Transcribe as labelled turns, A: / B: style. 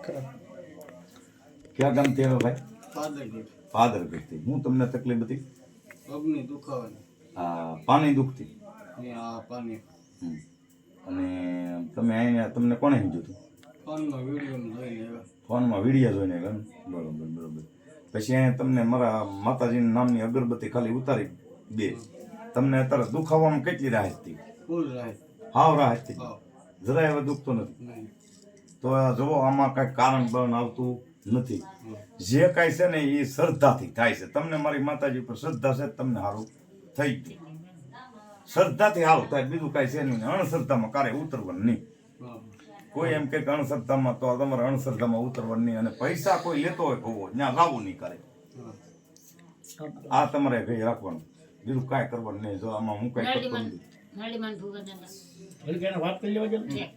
A: ક્યાં ગામથી આવ્યો ભાઈ?
B: પાદરગઢ.
A: પાદરગઢથી. હું તમને તકલીફ હતી?
B: પગની દુખાવાની.
A: આ પાણી દુખતી?
B: ને આ પાણી
A: હમ. અને તમે અહીંયા તમને કોણે સમજ્યું હતું?
B: ફોનમાં વિડીયોમાં જોઈને આવ્યા.
A: ફોનમાં વિડીયો જોઈને ગમ બરોબર બરોબર. પછી અહીંયા તમને મારા માતાજીના નામની અગરબત્તી ખાલી ઉતારી બે. તમને અત્યારે દુખાવામાં કેટલી રાહત થઈ?
B: ફૂલ રાહત.
A: હાવ રાહત થઈ?
B: હા.
A: જરાય હવે દુખતો નથી?
B: નહીં.
A: તો આ જુઓ આમાં કાંઈ કારણ બન આવતું નથી. જે કાંઈ છે ને એ શ્રદ્ધાથી થાય છે. તમને મારી માતાજી ઉપર શ્રદ્ધા છે, તમને સારું થઈ ગયું. શ્રદ્ધાથી સારું થાય, બીજું કાંઈ છે નહીં. અણશ્રદ્ધામાં ક્યારે ઉતરવાનું નહીં.
B: હા.
A: કોઈ એમ કે અણશ્રદ્ધામાં તો તમારે અણશ્રદ્ધામાં ઉતરવાનું નહીં. અને પૈસા કોઈ લેતો હોય હોવો ત્યાં લાવવું નહીં કરે.
B: હા.
A: આ તમારે કઈ રાખવાનું, બીજું કાંઈ કરવાનું નહીં. જો આમાં હું કાંઈ કરતો નથી.
C: નાડીમાં ભૂગા દાદા
D: વાત કરી લેવા